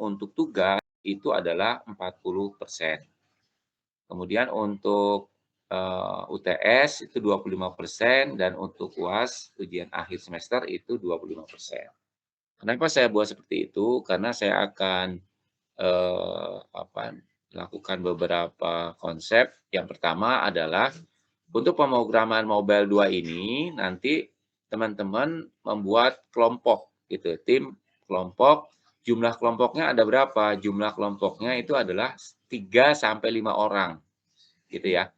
untuk tugas itu adalah 40%. Kemudian untuk UTS itu 25% dan untuk UAS, ujian akhir semester itu 25%. Kenapa saya buat seperti itu? Karena saya akan lakukan beberapa konsep. Yang pertama adalah untuk pemrograman Mobile 2 ini nanti teman-teman membuat kelompok gitu, tim kelompok. Jumlah kelompoknya ada berapa? Jumlah kelompoknya itu adalah 3 sampai 5 orang gitu ya.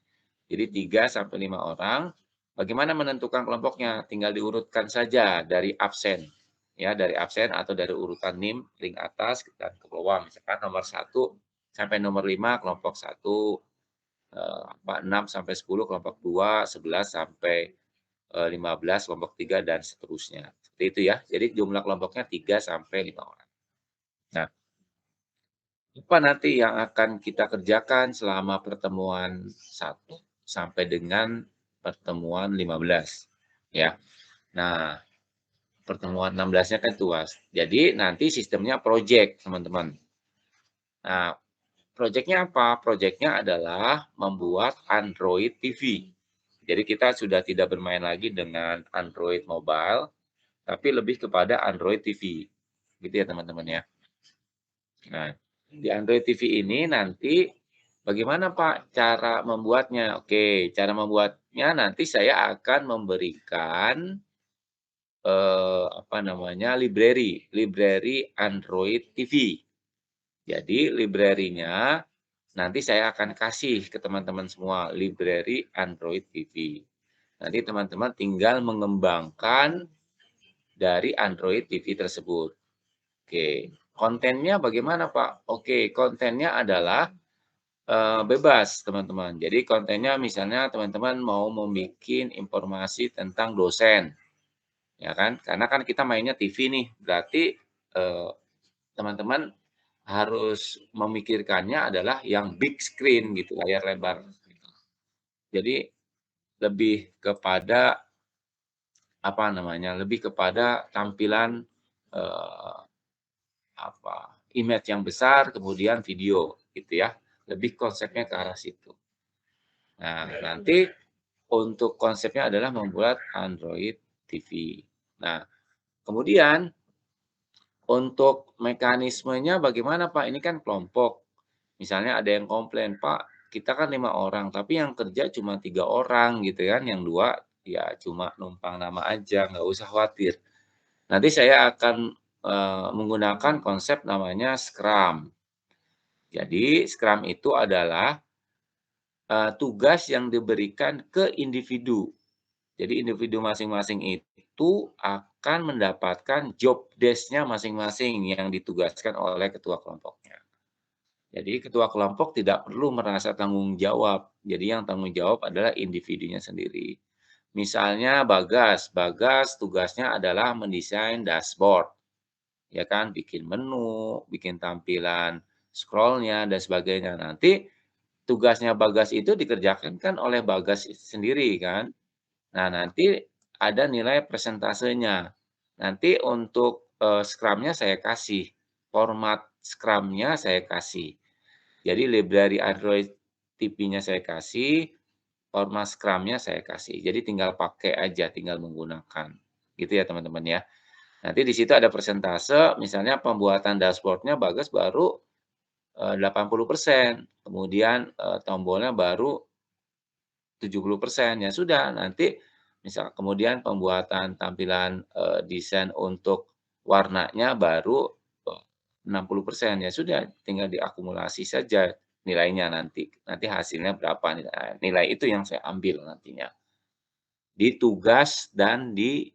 Jadi 3 sampai 5 orang. Bagaimana menentukan kelompoknya? Tinggal diurutkan saja dari absen. Ya, dari absen atau dari urutan NIM, link atas dan ke bawah. Misalkan nomor 1 sampai nomor 5 kelompok 1, 6 sampai 10 kelompok 2, 11 sampai 15 kelompok 3 dan seterusnya. Seperti itu ya. Jadi jumlah kelompoknya 3 sampai 5 orang. Nah, apa nanti yang akan kita kerjakan selama pertemuan 1 sampai dengan pertemuan 15 ya. Nah, pertemuan 16-nya kan tuas. Jadi nanti sistemnya project, teman-teman. Nah, project-nya apa? Project-nya adalah membuat Android TV. Jadi kita sudah tidak bermain lagi dengan Android mobile, tapi lebih kepada Android TV. Gitu ya, teman-teman ya. Nah, di Android TV ini nanti bagaimana Pak cara membuatnya? Oke, cara membuatnya nanti saya akan memberikan library Android TV. Jadi library-nya nanti saya akan kasih ke teman-teman semua, library Android TV. Nanti teman-teman tinggal mengembangkan dari Android TV tersebut. Oke, kontennya bagaimana Pak? Oke, kontennya adalah bebas teman-teman. Jadi kontennya misalnya teman-teman mau membuat informasi tentang dosen, ya kan? Karena kan kita mainnya TV nih, berarti teman-teman harus memikirkannya adalah yang big screen gitu, layar lebar. Jadi lebih kepada lebih kepada tampilan eh, image yang besar, kemudian video gitu ya. Lebih konsepnya ke arah situ. Nah, nanti untuk konsepnya adalah membuat Android TV. Nah, kemudian untuk mekanismenya bagaimana Pak? Ini kan kelompok. Misalnya ada yang komplain, Pak, kita kan 5 orang, tapi yang kerja cuma 3 orang gitu kan, yang 2 ya cuma numpang nama aja, nggak usah khawatir. Nanti saya akan menggunakan konsep namanya Scrum. Jadi Scrum itu adalah tugas yang diberikan ke individu. Jadi individu masing-masing itu akan mendapatkan job desk-nya masing-masing yang ditugaskan oleh ketua kelompoknya. Jadi ketua kelompok tidak perlu merasa tanggung jawab. Jadi yang tanggung jawab adalah individunya sendiri. Misalnya Bagas, Bagas tugasnya adalah mendesain dashboard, ya kan, bikin menu, bikin tampilan scroll-nya dan sebagainya. Nanti tugasnya Bagas itu dikerjakan kan oleh Bagas sendiri kan. Nah, nanti ada nilai presentasenya. Nanti untuk, Scrum-nya saya kasih, format Scrum-nya saya kasih. Jadi library Android TV-nya saya kasih, format Scrum-nya saya kasih. Jadi tinggal pakai aja, tinggal menggunakan. Gitu ya teman-teman ya. Nanti di situ ada persentase, misalnya pembuatan dashboard-nya Bagas baru, 80%, kemudian, tombolnya baru 70%, ya sudah nanti misal kemudian pembuatan tampilan, desain untuk warnanya baru, 60%, ya sudah tinggal diakumulasi saja nilainya nanti. Nanti hasilnya berapa nilai itu yang saya ambil nantinya. Di tugas dan di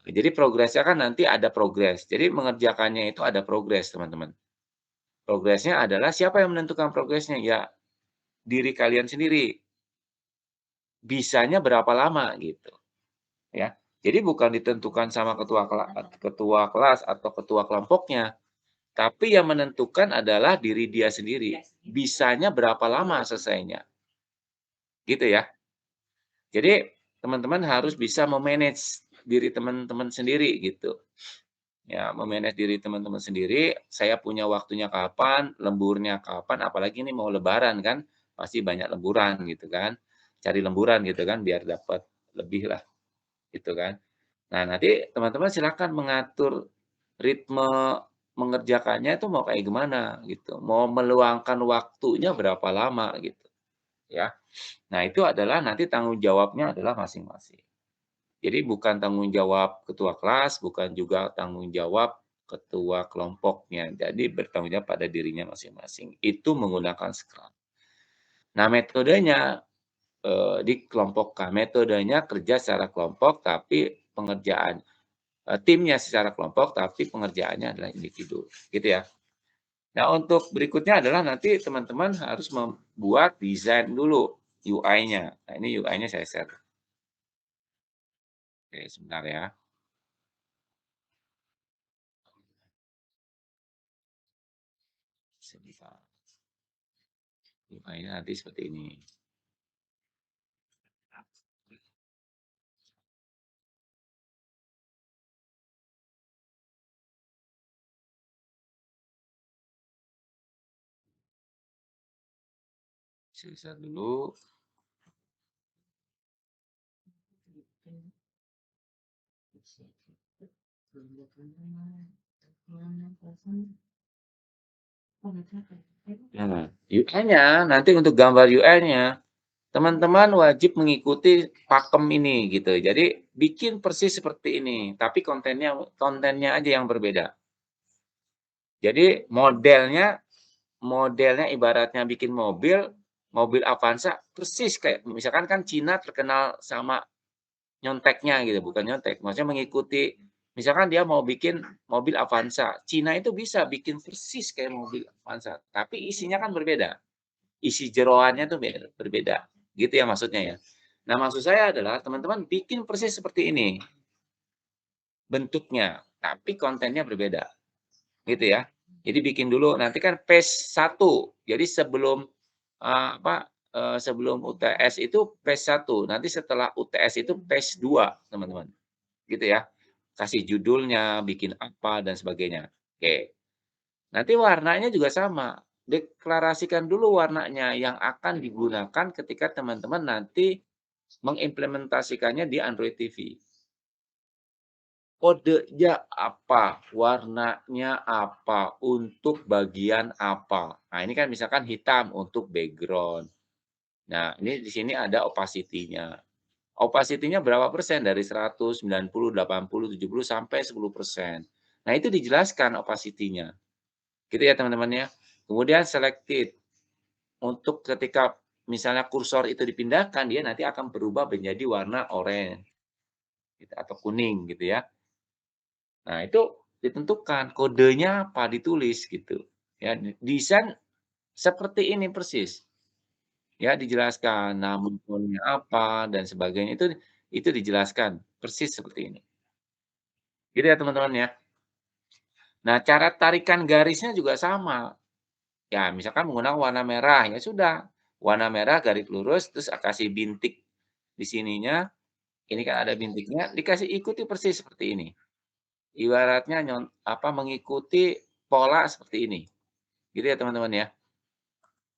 jadi progresnya kan nanti ada progres. Jadi mengerjakannya itu ada progres, teman-teman. Progresnya adalah siapa yang menentukan progresnya? Ya diri kalian sendiri. Bisanya berapa lama gitu. Ya. Jadi bukan ditentukan sama ketua kelas atau ketua kelompoknya, tapi yang menentukan adalah diri dia sendiri. Bisanya berapa lama selesainya. Gitu ya. Jadi teman-teman harus bisa memanage diri teman-teman sendiri gitu. Ya, me-manage diri teman-teman sendiri, saya punya waktunya kapan, lemburnya kapan, apalagi ini mau lebaran kan, pasti banyak lemburan gitu kan. Cari lemburan gitu kan biar dapat lebih lah, gitu kan. Nah, nanti teman-teman silakan mengatur ritme mengerjakannya itu mau kayak gimana gitu, mau meluangkan waktunya berapa lama gitu, ya. Nah, itu adalah nanti tanggung jawabnya adalah masing-masing. Jadi bukan tanggung jawab ketua kelas, bukan juga tanggung jawab ketua kelompoknya. Jadi bertanggung jawab pada dirinya masing-masing. Itu menggunakan Scrum. Nah, metodenya, dikelompokkan. Metodenya kerja secara kelompok, tapi pengerjaan timnya secara kelompok, tapi pengerjaannya adalah individu, gitu ya. Nah, untuk berikutnya adalah nanti teman-teman harus membuat desain dulu UI-nya. Nah, ini UI-nya saya share. Oke, sebentar ya. Sebentar. UI-nya nanti seperti ini. Sisa dulu. Nah, UI-nya, nanti untuk gambar UI-nya, teman-teman wajib mengikuti pakem ini gitu. Jadi bikin persis seperti ini, tapi kontennya aja yang berbeda. Jadi modelnya modelnya ibaratnya bikin mobil, mobil Avanza persis kayak misalkan kan Cina terkenal sama nyonteknya gitu, bukan nyontek, maksudnya mengikuti misalkan dia mau bikin mobil Avanza, Cina itu bisa bikin persis kayak mobil Avanza, tapi isinya kan berbeda, isi jeroannya tuh berbeda, gitu ya maksudnya ya. Nah, maksud saya adalah teman-teman bikin persis seperti ini bentuknya, tapi kontennya berbeda, gitu ya. Jadi bikin dulu nanti kan phase 1, jadi sebelum, sebelum UTS itu phase 1, nanti setelah UTS itu phase 2 teman-teman. Gitu ya. Kasih judulnya, bikin apa, dan sebagainya. Oke. Nanti warnanya juga sama. Deklarasikan dulu warnanya yang akan digunakan ketika teman-teman nanti mengimplementasikannya di Android TV. Kodenya apa, warnanya apa, untuk bagian apa. Nah, ini kan misalkan hitam untuk background. Nah, ini di sini ada opacity-nya. Opacity-nya berapa persen? Dari 100, 90, 80, 70, sampai 10%. Nah, itu dijelaskan opacity-nya. Gitu ya, teman-teman ya. Kemudian selected. Untuk ketika misalnya kursor itu dipindahkan, dia nanti akan berubah menjadi warna oranye gitu, atau kuning gitu ya. Nah, itu ditentukan kodenya apa, ditulis gitu. Ya, desain seperti ini persis. Ya, dijelaskan nama fontnya apa dan sebagainya itu dijelaskan persis seperti ini. Gitu ya, teman-teman ya. Nah, cara tarikan garisnya juga sama. Ya, misalkan menggunakan warna merah, ya sudah, warna merah garis lurus, terus kasih bintik di sininya, ini kan ada bintiknya, dikasih ikuti persis seperti ini. Ibaratnya mengikuti pola seperti ini. Gitu ya, teman-teman ya.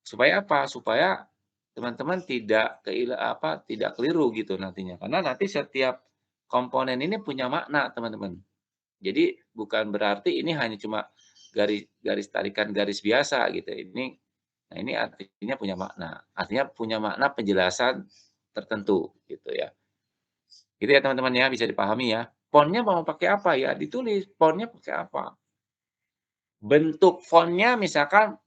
Supaya apa? Supaya teman-teman tidak keliru gitu nantinya. Karena nanti setiap komponen ini punya makna, teman-teman. Jadi bukan berarti ini hanya cuma garis garis tarikan garis biasa gitu. Ini artinya punya makna. Artinya punya makna penjelasan tertentu gitu ya. Gitu ya, teman-teman ya, bisa dipahami ya. Font-nya mau pakai apa ya, ditulis font-nya pakai apa. Bentuk font-nya misalkan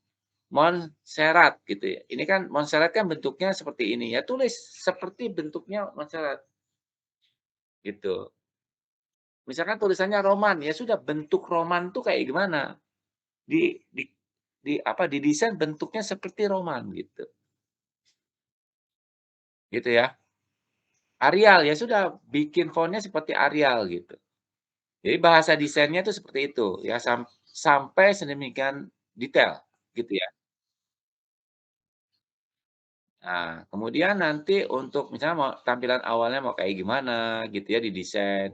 Montserrat gitu ya. Ini kan Montserrat kan bentuknya seperti ini, ya tulis seperti bentuknya Montserrat, gitu. Misalkan tulisannya Roman, ya sudah bentuk Roman tuh kayak gimana, di di didesain bentuknya seperti Roman gitu, gitu ya. Arial, ya sudah bikin font-nya seperti Arial gitu. Jadi bahasa desainnya itu seperti itu ya, sampai sedemikian detail, gitu ya. Nah, kemudian nanti untuk misalnya mau tampilan awalnya mau kayak gimana gitu ya didesain.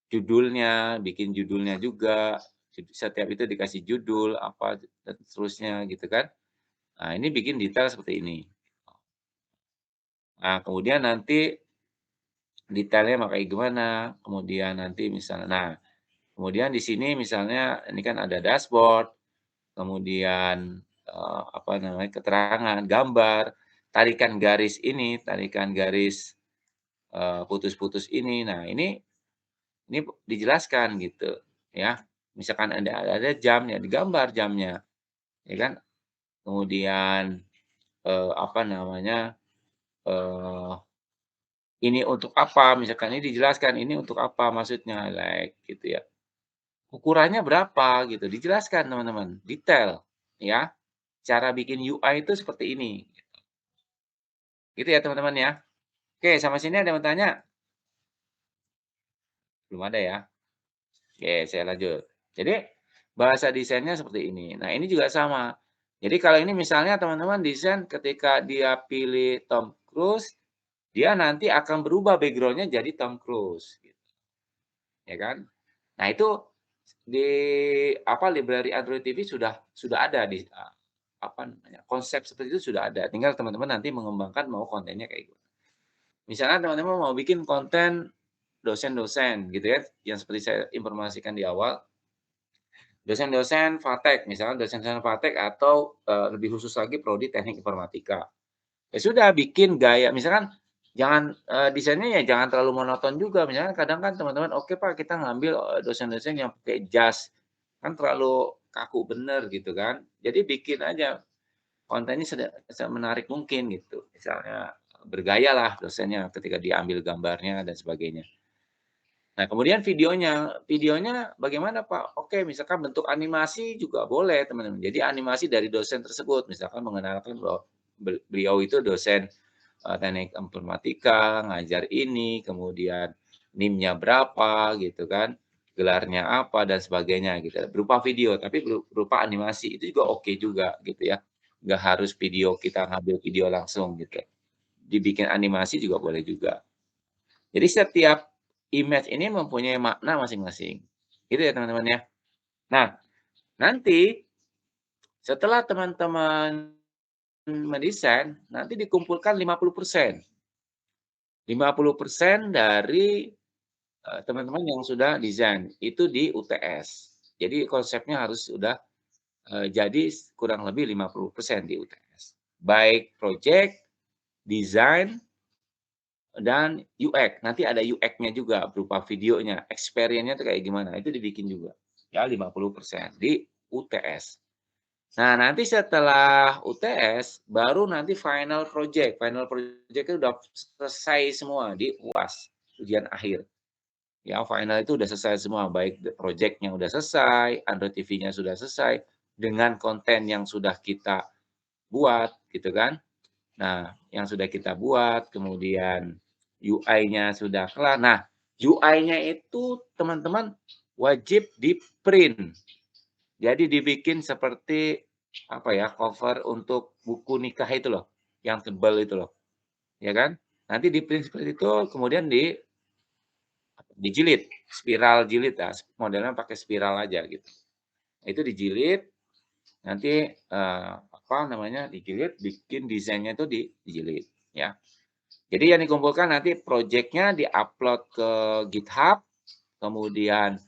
judulnya, bikin judulnya juga, setiap itu dikasih judul, apa, dan seterusnya gitu kan. Nah, ini bikin detail seperti ini. Nah, kemudian nanti detailnya mau kayak gimana, kemudian nanti misalnya nah, kemudian di sini misalnya ini kan ada dashboard, kemudian, apa namanya, keterangan, gambar, tarikan garis ini, tarikan garis, putus-putus ini. Nah, ini dijelaskan gitu, ya. Misalkan ada jam, ya digambar jamnya, ya kan. Kemudian, apa namanya, eee, ini untuk apa, misalkan ini dijelaskan, ini untuk apa maksudnya, like gitu ya. Ukurannya berapa gitu, dijelaskan teman-teman, detail, ya. Cara bikin UI itu seperti ini, gitu ya teman-teman ya. Oke, sampai sini ada yang mau tanya? Belum ada ya? Oke, saya lanjut. Jadi, bahasa desainnya seperti ini. Nah, ini juga sama. Jadi kalau ini misalnya teman-teman desain ketika dia pilih Tom Cruise, dia nanti akan berubah background-nya jadi Tom Cruise, gitu, ya kan. Nah, itu di apa, library Android TV sudah ada di apa namanya, konsep seperti itu sudah ada, tinggal teman-teman nanti mengembangkan mau kontennya kayak gimana. Misalnya teman-teman mau bikin konten dosen-dosen gitu ya, yang seperti saya informasikan di awal, dosen-dosen FATEK, misalnya dosen-dosen FATEK atau, lebih khusus lagi prodi teknik informatika. Ya sudah bikin gaya misalkan jangan, desainnya ya jangan terlalu monoton juga, misalnya kadang kan teman-teman, "Oke Pak, kita ngambil, dosen-dosen yang pakai jas." Kan terlalu kaku bener gitu kan. Jadi bikin aja kontennya semenarik mungkin gitu. Misalnya bergayalah dosennya ketika diambil gambarnya dan sebagainya. Nah, kemudian videonya bagaimana, Pak? Oke, misalkan bentuk animasi juga boleh, teman-teman. Jadi animasi dari dosen tersebut, misalkan mengenalkan bahwa beliau itu dosen, teknik informatika, ngajar ini, kemudian NIM-nya berapa gitu kan, gelarnya apa dan sebagainya gitu, berupa video, tapi berupa animasi, itu juga oke juga gitu ya. Nggak harus video kita ngambil video langsung gitu. Dibikin animasi juga boleh juga. Jadi setiap image ini mempunyai makna masing-masing. Gitu ya teman-teman ya. Nah, nanti setelah teman-teman mendesain, nanti dikumpulkan 50%. 50% dari, teman-teman yang sudah desain, itu di UTS. Jadi konsepnya harus sudah, jadi kurang lebih 50% di UTS. Baik project, desain, dan UX, nanti ada UX-nya juga berupa videonya, experience-nya tuh kayak gimana, itu dibikin juga. Ya 50% di UTS. Nah, nanti setelah UTS, baru nanti final project. Final project itu udah selesai semua di UAS, ujian akhir. Ya, final itu udah selesai semua, baik project-nya udah selesai, Android TV-nya sudah selesai, dengan konten yang sudah kita buat, gitu kan. Nah, yang sudah kita buat, kemudian UI-nya sudah kelar. Nah, UI-nya itu teman-teman wajib di-print. Jadi dibikin seperti apa ya, cover untuk buku nikah itu loh, yang tebal itu loh, ya kan. Nanti di-print seperti itu, kemudian dijilid, spiral jilid ya, modelnya pakai spiral aja gitu. Itu dijilid, nanti, apa namanya, dijilid, bikin desainnya itu dijilid, ya. Jadi yang dikumpulkan nanti projeknya di-upload ke GitHub, kemudian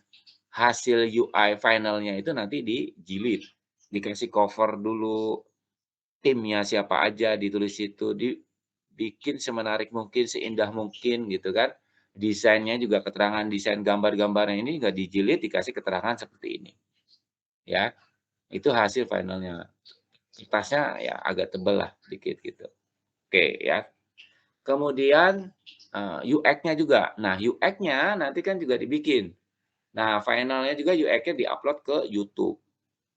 hasil UI finalnya itu nanti dijilid, dikasih cover dulu, timnya siapa aja ditulis situ, dibikin semenarik mungkin, seindah mungkin gitu kan. Desainnya juga keterangan desain gambar-gambarnya ini juga dijilid, dikasih keterangan seperti ini, ya. Itu hasil finalnya. Kertasnya ya agak tebel lah dikit gitu. Oke ya. Kemudian, UX-nya juga. Nah, UX-nya nanti kan juga dibikin. Nah, finalnya juga UX-nya di-upload ke YouTube,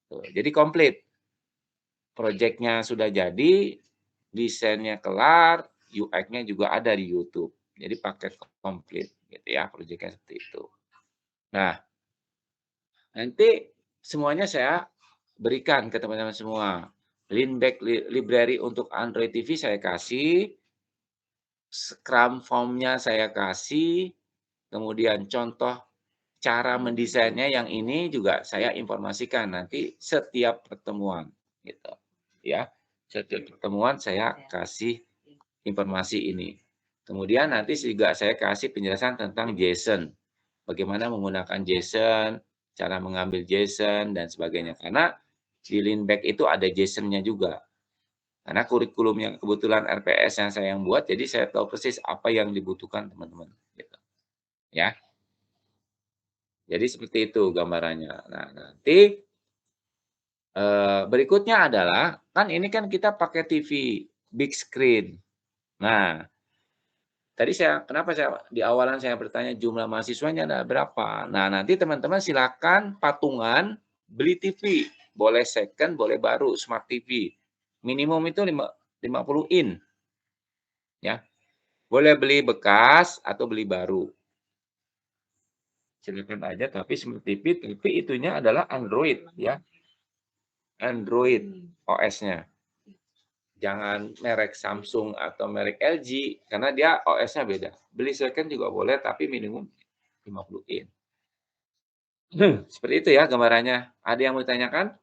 tuh. Jadi komplit. Projeknya sudah jadi, desainnya kelar, UX-nya juga ada di YouTube. Jadi paket komplit gitu ya, projeknya seperti itu. Nah, nanti semuanya saya berikan ke teman-teman semua. Linkback library untuk Android TV saya kasih, Scrum form-nya saya kasih, kemudian contoh cara mendesainnya yang ini juga saya informasikan nanti setiap pertemuan, gitu. Ya, setiap pertemuan saya kasih informasi ini. Kemudian nanti juga saya kasih penjelasan tentang JSON, bagaimana menggunakan JSON, cara mengambil JSON dan sebagainya. Karena di Leanback itu ada JSON-nya juga. Karena kurikulum yang kebetulan RPS yang saya yang buat, jadi saya tahu persis apa yang dibutuhkan teman-teman, gitu. Ya. Jadi seperti itu gambarannya. Nah, nanti berikutnya adalah, kan ini kan kita pakai TV big screen. Nah, tadi kenapa saya di awalan saya bertanya jumlah mahasiswanya ada berapa? Nah, nanti teman-teman silakan patungan beli TV, boleh second, boleh baru, smart TV. Minimum itu 50 in, ya. Boleh beli bekas atau beli baru. Silakan aja, tapi smart TV, tapi itunya adalah Android, ya. Android OS-nya. Jangan merek Samsung atau merek LG, karena dia OS-nya beda. Beli second juga boleh, tapi minimum 50 in. Seperti itu ya gambarannya. Ada yang mau ditanyakan?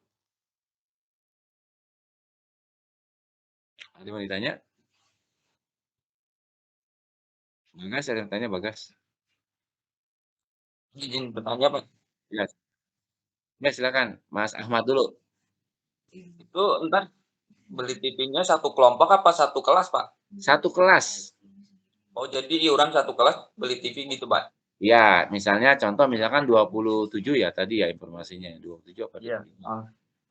Ada yang mau ditanya? Bagas, ada yang tanya Bagas? Izin bertanya Pak. Ya, ya silakan. Mas Ahmad dulu. Itu entar beli TV-nya satu kelompok apa satu kelas, Pak? Satu kelas. Oh, jadi iuran satu kelas beli TV gitu, Pak? Ya, misalnya contoh misalkan 27 ya tadi ya informasinya. 27 apa 25. Iya.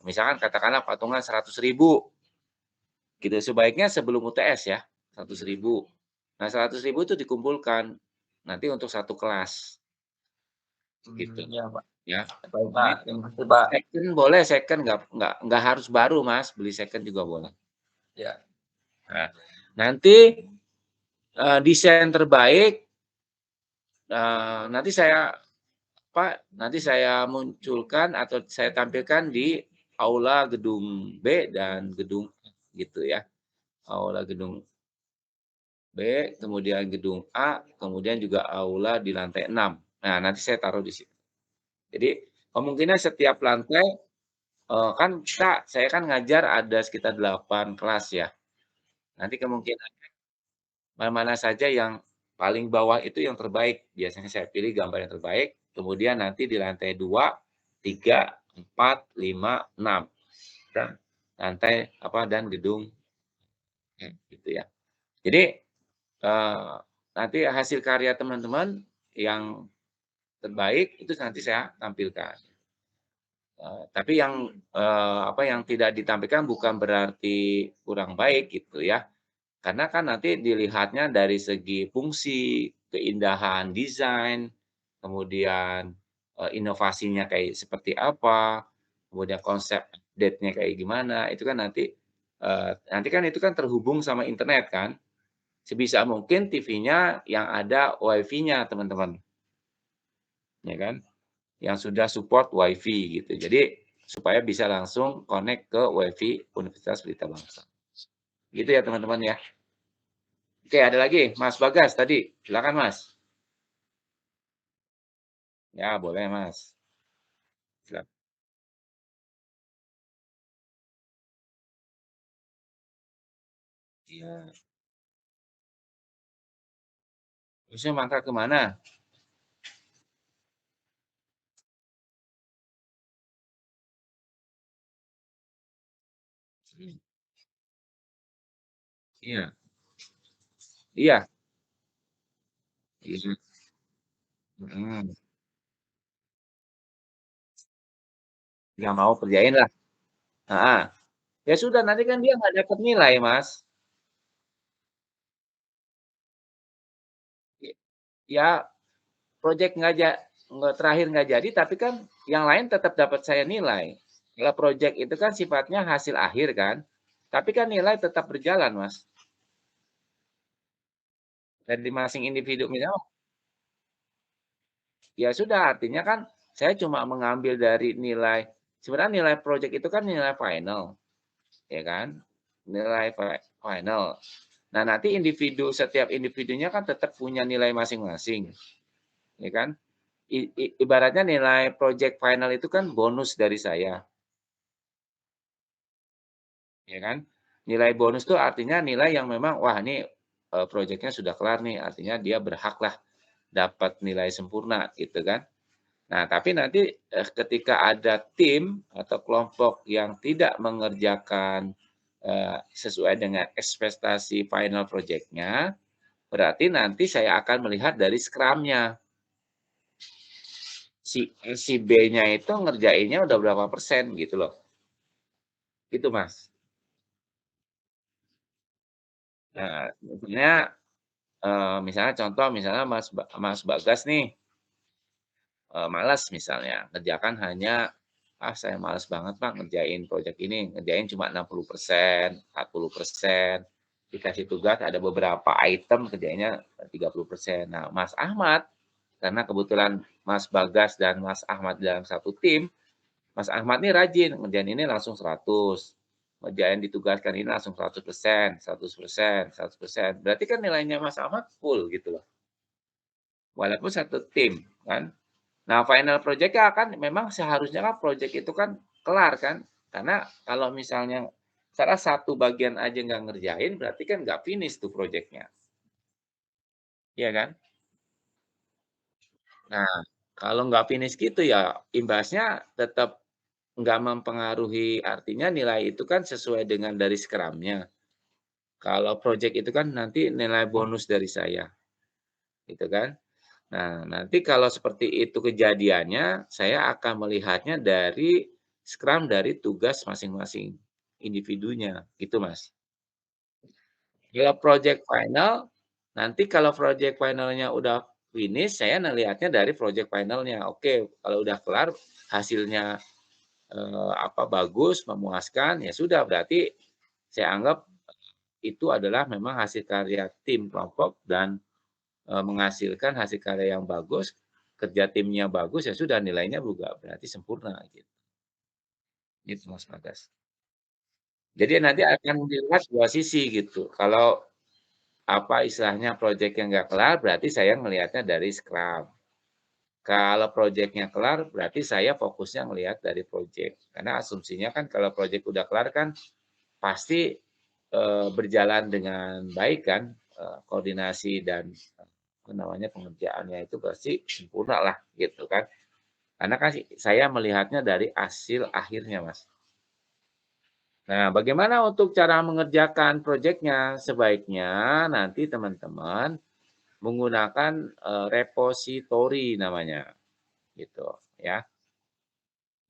Misalkan katakanlah patungan 100.000. Gitu, sebaiknya sebelum UTS ya, 100.000. Nah, 100.000 itu dikumpulkan nanti untuk satu kelas. Gitu. Iya, Pak. Ya. Baik, Pak. Terima kasih, Pak. Second boleh, second nggak harus baru, Mas. Beli second juga boleh. Ya. Nah, nanti desain terbaik nanti saya munculkan atau saya tampilkan di aula gedung B dan gedung gitu ya. Aula gedung B, kemudian gedung A, kemudian juga aula di lantai 6. Nah, nanti saya taruh di situ. Jadi, kemungkinan setiap lantai, kan saya kan ngajar ada sekitar 8 kelas ya. Nanti kemungkinan mana-mana saja yang paling bawah itu yang terbaik. Biasanya saya pilih gambar yang terbaik, kemudian nanti di lantai 2, 3, 4, 5, 6. Dan lantai dan gedung gitu ya. Jadi, nanti hasil karya teman-teman yang terbaik itu nanti saya tampilkan. Tapi yang tidak ditampilkan bukan berarti kurang baik gitu ya. Karena kan nanti dilihatnya dari segi fungsi, keindahan desain, kemudian inovasinya kayak seperti apa, kemudian konsep update-nya kayak gimana, itu kan nanti kan itu kan terhubung sama internet kan. Sebisa mungkin TV-nya yang ada WiFi-nya teman-teman. Ya kan? Yang sudah support WiFi gitu. Jadi supaya bisa langsung connect ke WiFi Universitas Pelita Bangsa. Gitu ya teman-teman ya. Oke, ada lagi Mas Bagas tadi. Silakan Mas. Ya, boleh Mas. Silakan. Iya. Terusnya mangkak kemana? Iya. Iya. Iya. Hmm. Nggak mau kerjain lah. Nah, ya sudah nanti kan dia nggak dapat nilai Mas. Ya project terakhir nggak jadi, tapi kan yang lain tetap dapat saya nilai. Kalau project itu kan sifatnya hasil akhir kan, tapi kan nilai tetap berjalan, Mas. Dari masing individu misalnya, ya sudah artinya kan saya cuma mengambil dari nilai, sebenarnya nilai project itu kan nilai final, ya kan? Nilai final. Nah, nanti setiap individunya kan tetap punya nilai masing-masing, ya kan? ibaratnya nilai project final itu kan bonus dari saya, ya kan. Nilai bonus itu artinya nilai yang memang, wah ini, projeknya sudah kelar nih, artinya dia berhaklah dapat nilai sempurna, gitu kan. Nah, tapi nanti, ketika ada tim atau kelompok yang tidak mengerjakan, sesuai dengan ekspektasi final project-nya, berarti nanti saya akan melihat dari scrum-nya. Si B-nya itu ngerjainnya udah berapa persen gitu loh. Gitu, Mas. Nah, misalnya contoh misalnya Mas Bagas nih, malas misalnya ngerjakan hanya, "Ah, saya malas banget Pak ngerjain project ini, ngerjain cuma 60%, 40%, dikasih tugas ada beberapa item kerjainnya 30%." Nah, Mas Ahmad, karena kebetulan Mas Bagas dan Mas Ahmad dalam satu tim, Mas Ahmad nih rajin, ngerjain ini langsung 100, ngerjain ditugaskan ini langsung 100%, 100%, 100%. Berarti kan nilainya Mas Ahmad full gitu loh, walaupun satu tim kan. Nah, final project-nya kan memang seharusnya kan project itu kan kelar kan, karena kalau misalnya salah satu bagian aja nggak ngerjain, berarti kan nggak finish tuh project-nya, iya kan? Nah, kalau nggak finish gitu ya imbasnya tetap nggak mempengaruhi, artinya nilai itu kan sesuai dengan dari Scrum-nya. Kalau project itu kan nanti nilai bonus dari saya, gitu kan. Nah, nanti kalau seperti itu kejadiannya, saya akan melihatnya dari Scrum dari tugas masing-masing individunya, gitu, Mas. Kalau project final, nanti kalau project finalnya udah finish, saya ngelihatnya dari project finalnya. Oke, kalau udah kelar hasilnya, bagus, memuaskan, ya sudah berarti saya anggap itu adalah memang hasil karya tim kelompok dan, menghasilkan hasil karya yang bagus, kerja timnya bagus, ya sudah nilainya juga berarti sempurna gitu, gitu Mas Bagas. Jadi nanti akan dilihat 2 sisi gitu. Kalau, istilahnya project yang nggak kelar, berarti saya ngelihatnya dari Scrum. Kalau projeknya kelar, berarti saya fokusnya ngelihat dari project. Karena asumsinya kan kalau project udah kelar kan pasti, berjalan dengan baik kan, koordinasi dan, pengerjaannya itu pasti sempurna lah gitu kan. Karena kan saya melihatnya dari hasil akhirnya, Mas. Nah, bagaimana untuk cara mengerjakan projeknya? Sebaiknya nanti teman-teman menggunakan, repository namanya, gitu ya.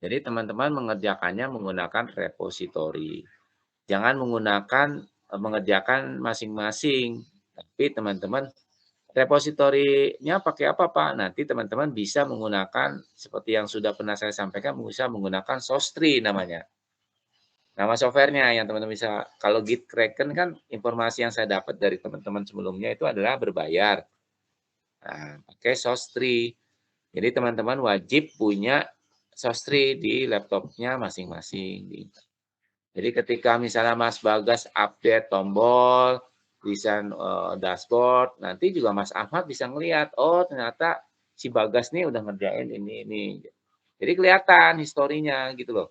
Jadi teman-teman mengerjakannya menggunakan repository. Jangan menggunakan mengerjakan masing-masing, tapi teman-teman repositorinya pakai apa, Pak? Nanti teman-teman bisa menggunakan seperti yang sudah pernah saya sampaikan, bisa menggunakan Sostri namanya. Nama software-nya yang teman-teman bisa, kalau Gitkraken kan informasi yang saya dapat dari teman-teman sebelumnya itu adalah berbayar. Nah, pakai Sostri. Jadi teman-teman wajib punya Sostri di laptopnya masing-masing. Jadi ketika misalnya Mas Bagas update tombol, desain, dashboard, nanti juga Mas Ahmad bisa ngelihat, oh ternyata si Bagas nih udah ngerjain ini. Jadi kelihatan historinya gitu loh.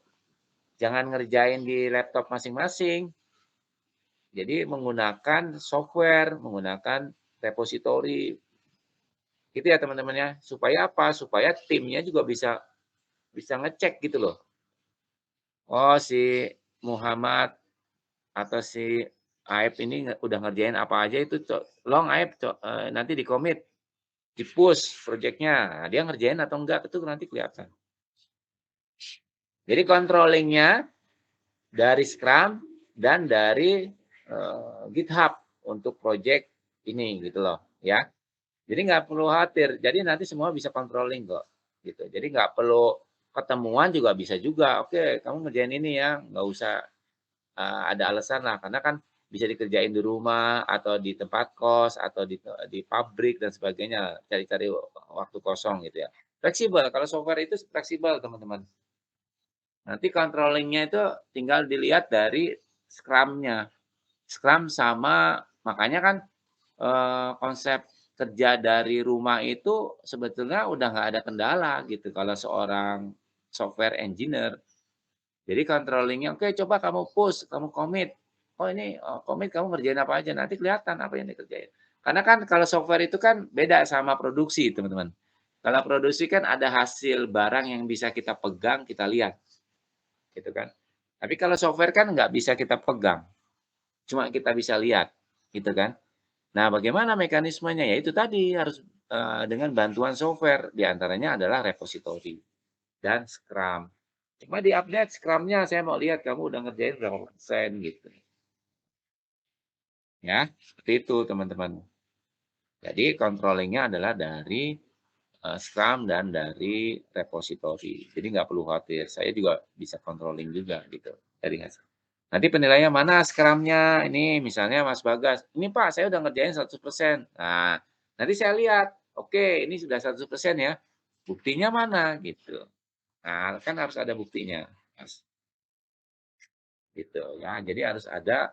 Jangan ngerjain di laptop masing-masing. Jadi menggunakan software, menggunakan repository, gitu ya teman-teman ya. Supaya apa? Supaya timnya juga bisa bisa ngecek gitu loh. Oh si Muhammad atau si Aib ini udah ngerjain apa aja itu tolong Aib nanti di-commit, di-push projeknya. Nah, dia ngerjain atau enggak itu nanti kelihatan. Jadi controlling-nya dari Scrum dan dari, GitHub untuk project ini gitu loh ya. Jadi nggak perlu khawatir, jadi nanti semua bisa controlling kok gitu. Jadi nggak perlu ketemuan juga bisa juga, "Oke kamu ngerjain ini ya," nggak usah ada alasan lah, karena kan bisa dikerjain di rumah atau di tempat kos atau di pabrik dan sebagainya, cari-cari waktu kosong gitu ya. Fleksibel, kalau software itu fleksibel teman-teman. Nanti controlling-nya itu tinggal dilihat dari Scrum-nya. Scrum sama makanya kan, konsep kerja dari rumah itu sebetulnya udah nggak ada kendala gitu kalau seorang software engineer. Jadi controlling-nya, "Oke coba kamu push, kamu commit. Oh ini, commit kamu ngerjain apa aja, nanti kelihatan apa yang dikerjain." Karena kan kalau software itu kan beda sama produksi teman-teman. Kalau produksi kan ada hasil barang yang bisa kita pegang, kita lihat, gitu kan. Tapi kalau software kan nggak bisa kita pegang, cuma kita bisa lihat, gitu kan. Nah, bagaimana mekanismenya? Ya itu tadi harus, dengan bantuan software, di antaranya adalah repository dan Scrum. Cuma di-update Scrum-nya, saya mau lihat kamu udah ngerjain berapa persen gitu. Ya, seperti itu teman-teman. Jadi controlling-nya adalah dari, Scrum dan dari repository. Jadi nggak perlu khawatir, saya juga bisa controlling juga gitu dari hasil. Nanti penilaiannya mana Scrum-nya, ini misalnya Mas Bagas, "Ini Pak saya udah ngerjain 100%." Nah, nanti saya lihat, "Oke ini sudah 100% ya, buktinya mana?" Gitu. Nah, kan harus ada buktinya, Mas, gitu ya. Jadi harus ada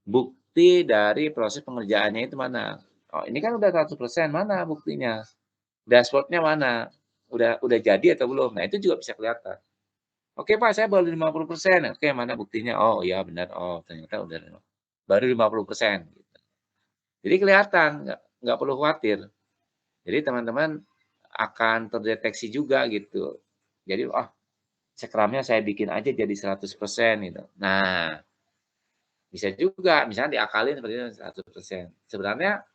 bukti dari proses pengerjaannya itu mana. Oh ini kan udah 100%, mana buktinya? Dashboard-nya mana? Udah jadi atau belum? Nah itu juga bisa kelihatan. "Oke Pak, saya baru 50%." "Oke, mana buktinya?" "Oh iya benar, oh ternyata udah baru 50%." Gitu. Jadi kelihatan, nggak perlu khawatir. Jadi teman-teman akan terdeteksi juga gitu. Jadi, "Oh, Scrum-nya saya bikin aja jadi 100% gitu." Nah, bisa juga misalnya diakalin seperti itu 100%. Sebenarnya,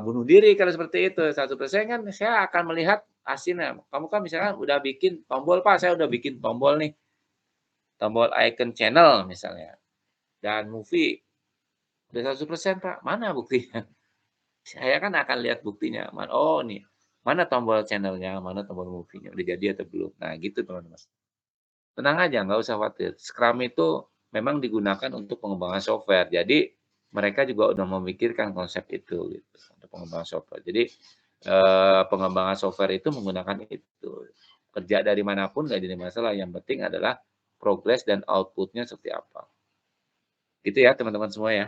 bunuh diri kalau seperti itu, 100% kan saya akan melihat hasilnya. Kamu kan misalkan udah bikin tombol, "Pak, saya udah bikin tombol nih, tombol icon channel," misalnya, dan movie. Udah 100% Pak, mana buktinya? Saya kan akan lihat buktinya, oh nih, mana tombol channel-nya, mana tombol movie-nya, udah jadi atau belum. Nah gitu teman-teman. Tenang aja, nggak usah khawatir. Scrum itu memang digunakan untuk pengembangan software. Jadi mereka juga udah memikirkan konsep itu gitu, untuk pengembangan software. Jadi, pengembangan software itu menggunakan itu. Kerja dari manapun nggak jadi masalah, yang penting adalah progres dan output-nya seperti apa. Gitu ya teman-teman semua ya.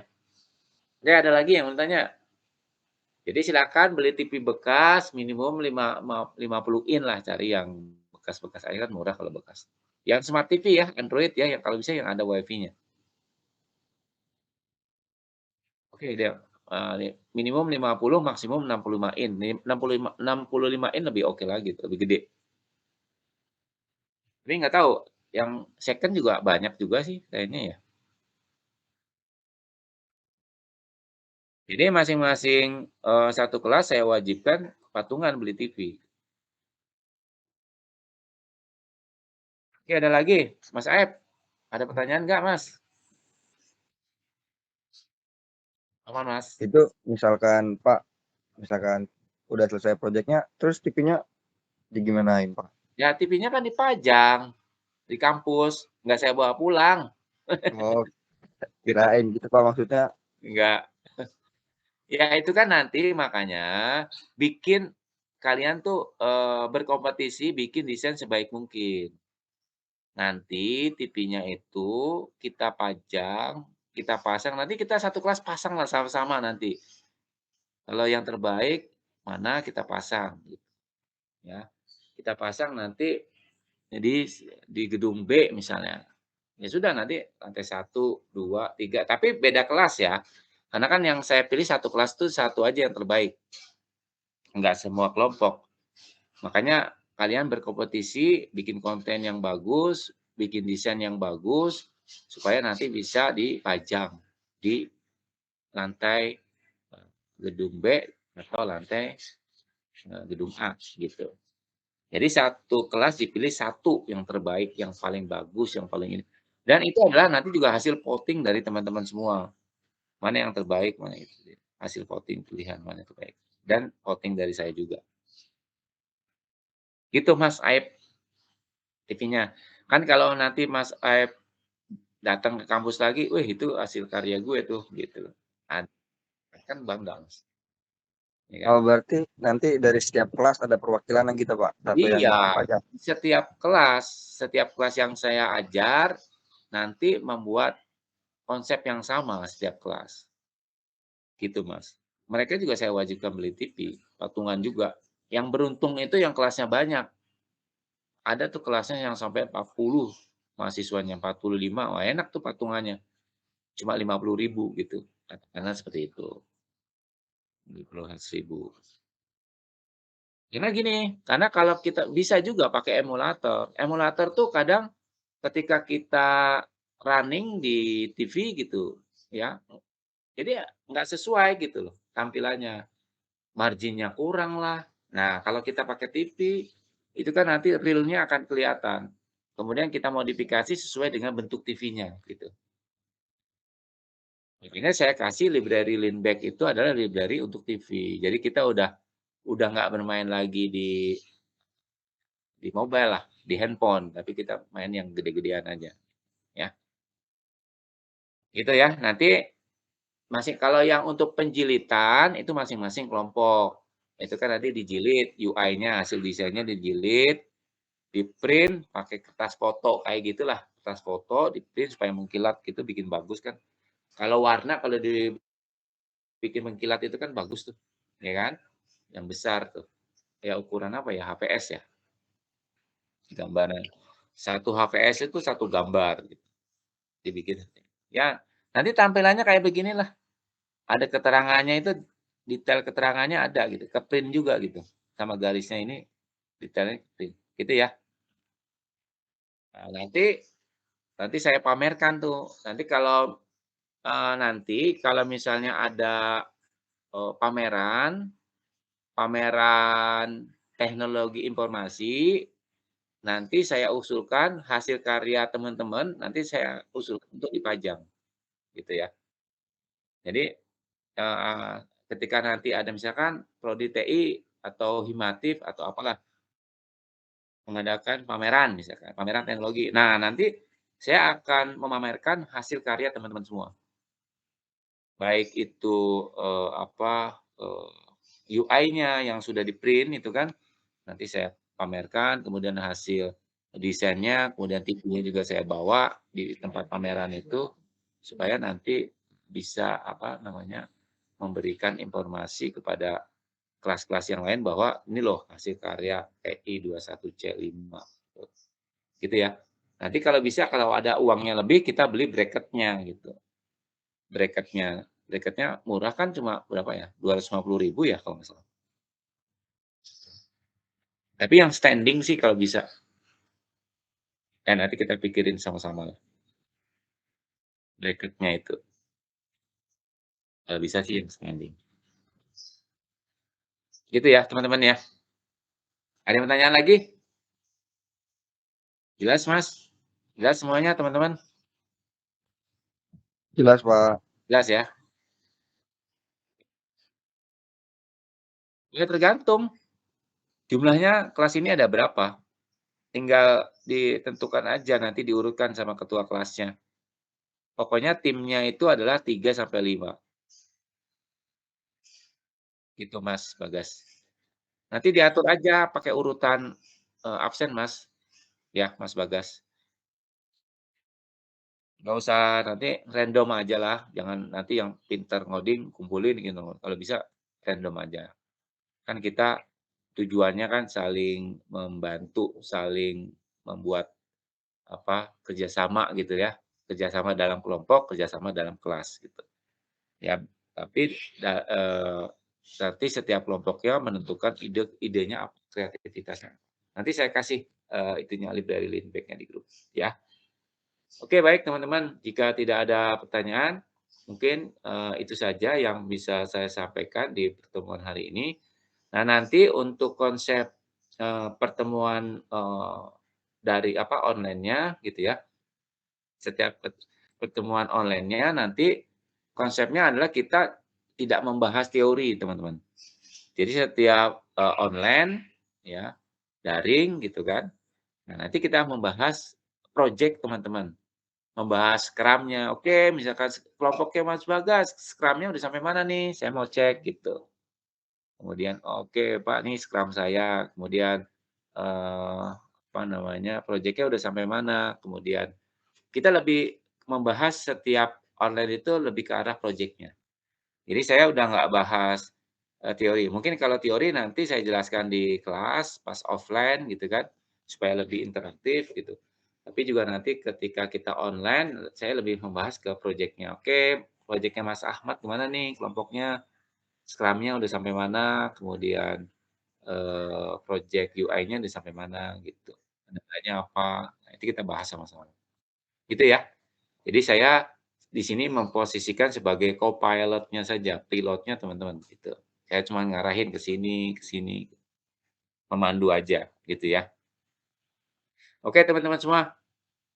Oke, ada lagi yang mau tanya? Jadi silakan beli TV bekas minimum 50 in lah, cari yang bekas-bekas aja kan murah kalau bekas. Yang smart TV ya, Android ya, yang kalau bisa yang ada WiFi-nya. Oke deh, minimum 50, maksimum 65 in. 65 in lebih oke lagi, lebih gede. Tapi nggak tahu, yang second juga banyak juga sih kayaknya ya. Jadi masing-masing, satu kelas saya wajibkan patungan beli TV. Oke, ada lagi, Mas Aep, ada pertanyaan nggak Mas? Aman Mas? Itu misalkan Pak, misalkan udah selesai proyeknya, terus TV-nya digimanain Pak? Ya TV-nya kan dipajang di kampus, nggak saya bawa pulang. Oh, kirain gitu Pak maksudnya. Enggak. Ya itu kan nanti makanya bikin kalian tuh, berkompetisi bikin desain sebaik mungkin. Nanti TV-nya itu kita pajang, kita pasang, nanti kita satu kelas pasang lah sama-sama nanti. Kalau yang terbaik mana kita pasang gitu ya. Kita pasang nanti di gedung B misalnya. Ya sudah nanti lantai 1, 2, 3, tapi beda kelas ya. Karena kan yang saya pilih satu kelas tuh satu aja yang terbaik, enggak semua kelompok. Makanya kalian berkompetisi, bikin konten yang bagus, bikin desain yang bagus, supaya nanti bisa dipajang di lantai, gedung B atau lantai, gedung A gitu. Jadi satu kelas dipilih satu yang terbaik, yang paling bagus, yang paling ini. Dan itu adalah nanti juga hasil voting dari teman-teman semua. Mana yang terbaik, mana itu. Hasil voting pilihan mana yang terbaik. Dan voting dari saya juga. Gitu Mas Aib TV-nya. Kan kalau nanti Mas Aib datang ke kampus lagi, wih itu hasil karya gue tuh gitu. Ad kan bangga Mas, ya kan? Oh, berarti nanti dari setiap kelas ada perwakilan gitu Pak, satu yang Iya, dipajang. setiap kelas yang saya ajar nanti membuat konsep yang sama setiap kelas. Gitu, Mas. mereka juga saya wajibkan beli TV, patungan juga. Yang beruntung itu yang kelasnya banyak. Ada tuh kelasnya yang sampai 40 mahasiswanya, 45, wah enak tuh patungannya. Cuma 50.000 gitu, katakanlah seperti itu, 50.000. Karena gini, karena kalau kita bisa juga pakai emulator. Emulator tuh kadang ketika kita running di TV gitu, ya, jadi ya nggak sesuai gitu loh tampilannya, marginnya kurang lah. Nah, kalau kita pakai TV, itu kan nanti real-nya akan kelihatan. Kemudian kita modifikasi sesuai dengan bentuk TV-nya gitu. Makanya saya kasih library Leanback itu adalah library untuk TV. Jadi kita udah nggak bermain lagi di mobile lah, di handphone, tapi kita main yang gede-gedean aja, ya. Gitu ya. Nanti kalau yang untuk penjilitan itu masing-masing kelompok. Itu kan nanti dijilid UI-nya, hasil desainnya dijilid, di-print pakai kertas foto kayak gitulah, kertas foto di-print supaya mengkilat gitu, bikin bagus kan. Kalau warna kalau dibikin mengkilat itu kan bagus tuh, ya kan? Yang besar tuh. Ya ukuran apa ya? HPS ya? Gambaran. 1 HPS itu 1 gambar gitu, dibikin. Ya, nanti tampilannya kayak beginilah. Ada keterangannya itu, detail keterangannya ada gitu, ke-print juga gitu. Sama garisnya ini detailnya ke-print, gitu ya. Nah, nanti saya pamerkan tuh. Nanti kalau misalnya ada, pameran pameran teknologi informasi, nanti saya usulkan hasil karya teman-teman, nanti saya usulkan untuk dipajang, gitu ya. Jadi, eee, ketika nanti ada misalkan prodi TI atau Himatif atau apalah, mengadakan pameran misalkan, pameran teknologi. Nah, nanti saya akan memamerkan hasil karya teman-teman semua. Baik itu, UI-nya yang sudah di-print itu kan, nanti saya pamerkan, kemudian hasil desainnya, kemudian TV-nya juga saya bawa di tempat pameran itu, supaya nanti bisa, apa namanya, memberikan informasi kepada kelas-kelas yang lain bahwa, "Ini loh hasil karya EI 21C5," gitu ya. Nanti kalau bisa kalau ada uangnya lebih kita beli bracket-nya gitu. Bracket-nya murah kan cuma berapa ya, 250.000 ya kalau nggak salah. Tapi yang standing sih kalau bisa. Nanti kita pikirin sama-sama lah, bracket-nya itu. Kalau bisa sih yang standing. Gitu ya teman-teman ya. Ada pertanyaan lagi? Jelas Mas? Jelas semuanya teman-teman? Jelas, Pak. Jelas ya? Ya tergantung, jumlahnya kelas ini ada berapa. Tinggal ditentukan aja, nanti diurutkan sama ketua kelasnya. Pokoknya timnya itu adalah 3 sampai 5. Gitu Mas Bagas. Nanti diatur aja pakai urutan, absen Mas, ya Mas Bagas. Nggak usah nanti random aja lah, jangan nanti yang pinter ngoding kumpulin gitu, kalau bisa random aja. Kan kita tujuannya kan saling membantu, saling membuat apa, kerjasama gitu ya, kerjasama dalam kelompok, kerjasama dalam kelas gitu. Ya, tapi nanti setiap kelompoknya menentukan idenya apa, kreativitasnya. Nanti saya kasih, itunya library Leanback-nya di grup, ya. Oke, baik teman-teman, jika tidak ada pertanyaan, mungkin, itu saja yang bisa saya sampaikan di pertemuan hari ini. Nah, nanti untuk konsep, pertemuan, dari apa, online-nya gitu ya, setiap pertemuan online-nya nanti konsepnya adalah kita tidak membahas teori, teman-teman. Jadi setiap, online ya, daring gitu kan, nah nanti kita membahas project teman-teman. Membahas Scrum-nya, oke misalkan kelompoknya Mas Bagas, Scrum-nya udah sampai mana nih? Saya mau cek gitu. Kemudian, oke Pak nih Scrum saya, kemudian, apa namanya, projeknya udah sampai mana, kemudian kita lebih membahas setiap online itu lebih ke arah projeknya. Jadi saya udah nggak bahas teori. Mungkin kalau teori nanti saya jelaskan di kelas pas offline gitu kan, supaya lebih interaktif gitu. Tapi juga nanti ketika kita online, saya lebih membahas ke proyeknya. Oke, proyeknya Mas Ahmad gimana nih kelompoknya? Scrum-nya udah sampai mana? Kemudian project UI-nya udah sampai mana gitu. Datanya apa? Nah, itu kita bahas sama-sama. Gitu ya. Jadi saya di sini memposisikan sebagai co-pilot-nya saja, pilotnya teman-teman gitu. Saya cuma ngarahin ke sini, memandu aja gitu ya. Oke teman-teman semua,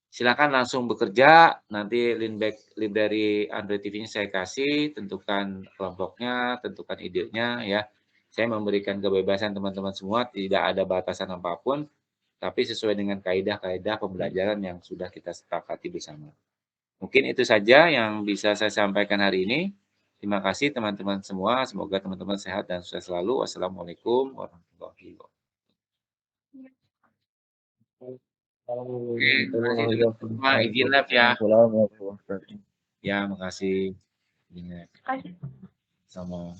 silakan langsung bekerja. Nanti link dari Android TV-nya saya kasih, tentukan kelompoknya, tentukan idenya ya. Saya memberikan kebebasan teman-teman semua, tidak ada batasan apapun, tapi sesuai dengan kaidah-kaidah pembelajaran yang sudah kita sepakati bersama. Mungkin itu saja yang bisa saya sampaikan hari ini. Terima kasih teman-teman semua. Semoga teman-teman sehat dan sukses selalu. Wassalamualaikum warahmatullahi wabarakatuh. Oke, terima kasih semua. Izin live ya. Ya, makasih. Sama.